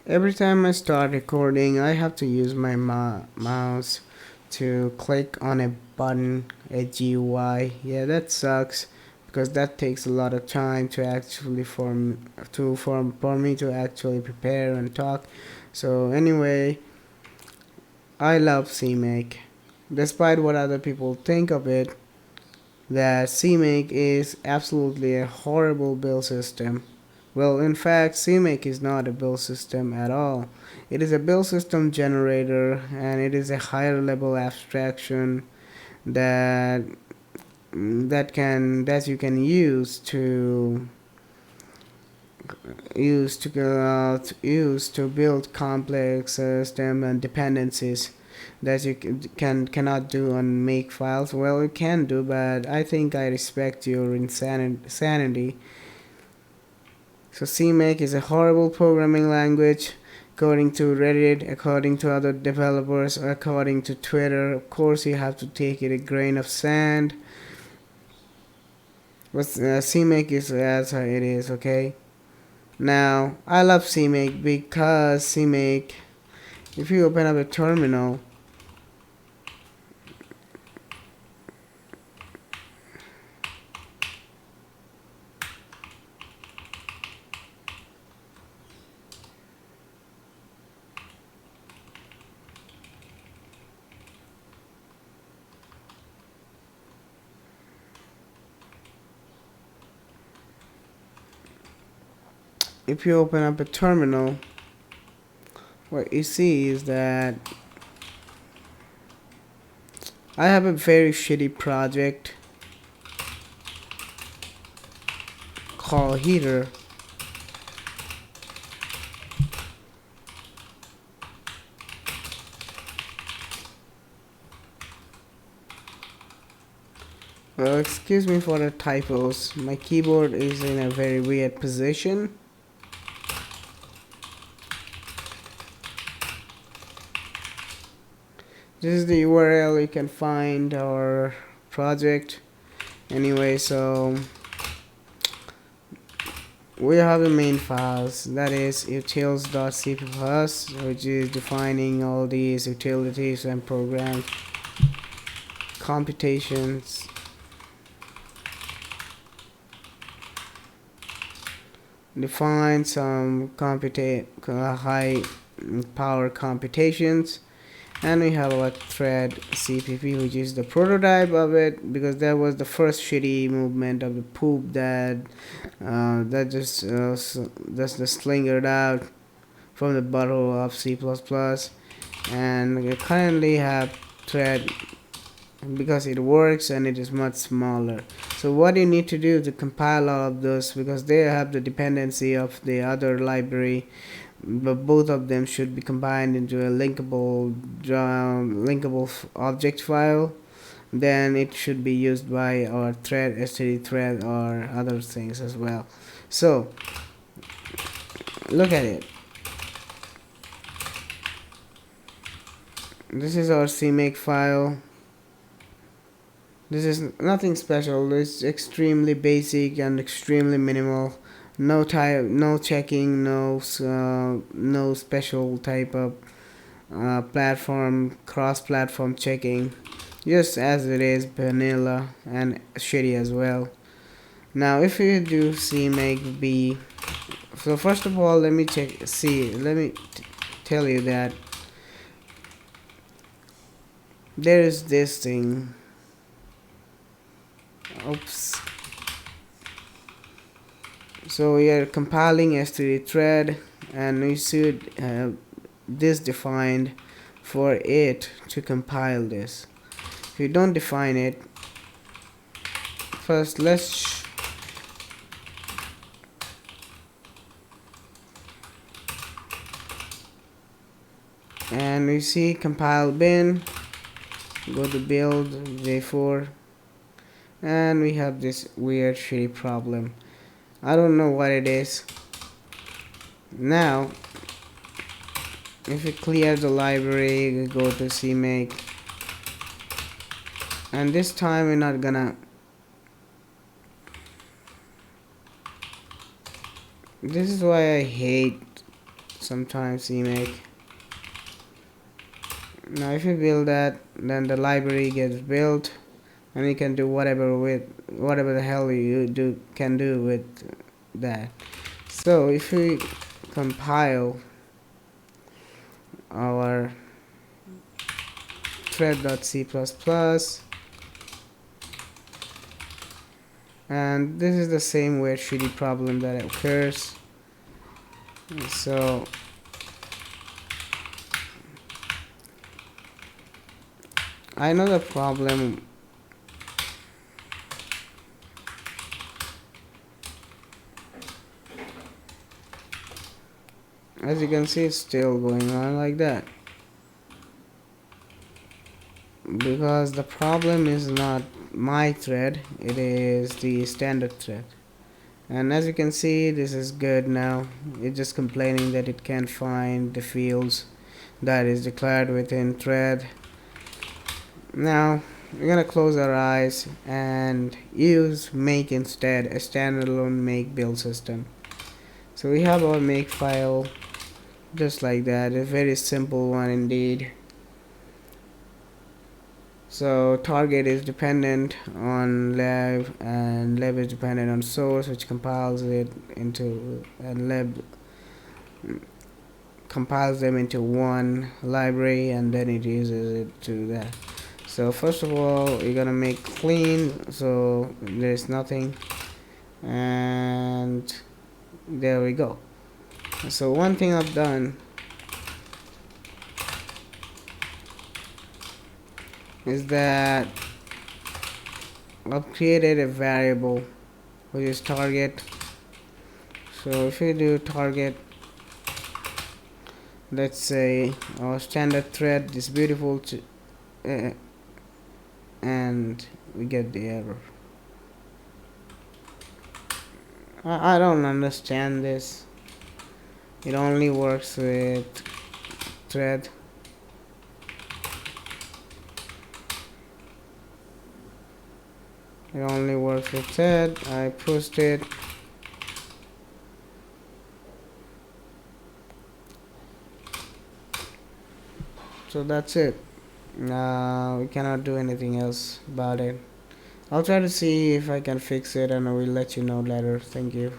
Every time I start recording, I have to use my mouse to click on a button, a GUI. Yeah, that sucks because that takes a lot of time to actually for me to actually prepare and talk. So anyway, I love CMake. Despite what other people think of it, that CMake is absolutely a horrible build system. Well, in fact, CMake is not a build system at all. It is a build system generator, and it is a higher level abstraction that that you can use to build complex system and dependencies that you cannot do on make files. Well, you can do, but I think I respect your insanity. So CMake is a horrible programming language, according to Reddit, according to other developers, according to Twitter. Of course, you have to take it a grain of sand. But CMake is as it is, okay? Now, I love CMake because CMake, if you open up a terminal, if you open up a terminal, what you see is that I have a very shitty project called Heater. Well, excuse me for the typos. My keyboard is in a very weird position. This is the URL you can find our project. Anyway, so we have the main files, that is utils.cpp+, which is defining all these utilities and programs, computations, define some high power computations, and we have a thread cpp, which is the prototype of it, because that was the first shitty movement of the poop that just slingered out from the bottle of C++. And we currently have thread because it works and it is much smaller. So what you need to do to compile all of those, because they have the dependency of the other library, but both of them should be combined into a linkable object file, then it should be used by our thread, std thread, or other things as well. So look at it. This is our CMake file. This is nothing special. It's extremely basic and extremely minimal. No type, no checking, no special type of cross-platform checking. Just as it is, vanilla and shitty as well. Now, if you do CMake B, so first of all, let me tell you that there is this thing. Oops. So we are compiling std thread, and we should have this defined for it to compile this. If you don't define it, first let's and we see compile bin, go to build j4, and we have this weird shitty problem. I don't know what it is. Now, if you clear the library, you go to CMake, and this time we're not gonna. This is why I hate sometimes CMake. Now if you build that, then the library gets built, and you can do whatever the hell you do can do with that. So if we compile our thread.c++, and this is the same weird shitty problem that occurs. So I know the problem. As you can see, it's still going on like that, because the problem is not my thread, it is the standard thread. And as you can see, this is good now. It's just complaining that it can't find the fields that is declared within thread. Now we're gonna close our eyes and use make instead, a standalone make build system. So we have our make file just like that, a very simple one indeed. So target is dependent on lib, and lib is dependent on source, which compiles it into, and lib compiles them into one library, and then it uses it to that. So first of all, you're gonna make clean so there's nothing, and there we go. So one thing I've done is that I've created a variable which is target. So if you do target, let's say our standard thread is beautiful to, and we get the error. I don't understand this. It only works with thread. It only works with thread. I pushed it. So that's it. We cannot do anything else about it. I'll try to see if I can fix it, and I will let you know later. Thank you.